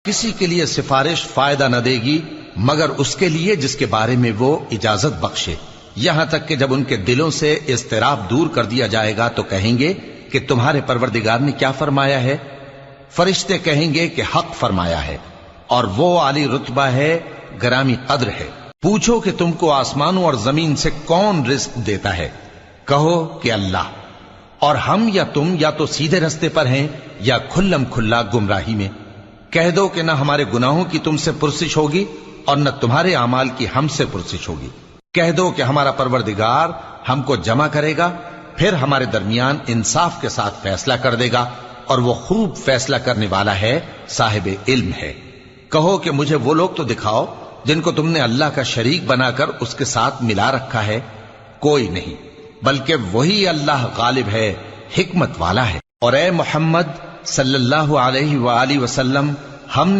کسی کے لیے سفارش فائدہ نہ دے گی مگر اس کے لیے جس کے بارے میں وہ اجازت بخشے، یہاں تک کہ جب ان کے دلوں سے اضطراب دور کر دیا جائے گا تو کہیں گے کہ تمہارے پروردگار نے کیا فرمایا ہے؟ فرشتے کہیں گے کہ حق فرمایا ہے، اور وہ عالی رتبہ ہے، گرامی قدر ہے۔ پوچھو کہ تم کو آسمانوں اور زمین سے کون رزق دیتا ہے؟ کہو کہ اللہ، اور ہم یا تم یا تو سیدھے رستے پر ہیں یا کھلم کھلا گمراہی میں۔ کہہ دو کہ نہ ہمارے گناہوں کی تم سے پرسش ہوگی اور نہ تمہارے اعمال کی ہم سے پرسش ہوگی۔ کہہ دو کہ ہمارا پروردگار ہم کو جمع کرے گا، پھر ہمارے درمیان انصاف کے ساتھ فیصلہ کر دے گا، اور وہ خوب فیصلہ کرنے والا ہے، صاحب علم ہے۔ کہو کہ مجھے وہ لوگ تو دکھاؤ جن کو تم نے اللہ کا شریک بنا کر اس کے ساتھ ملا رکھا ہے۔ کوئی نہیں، بلکہ وہی اللہ غالب ہے، حکمت والا ہے۔ اور اے محمد صلی اللہ علیہ وآلہ وسلم، ہم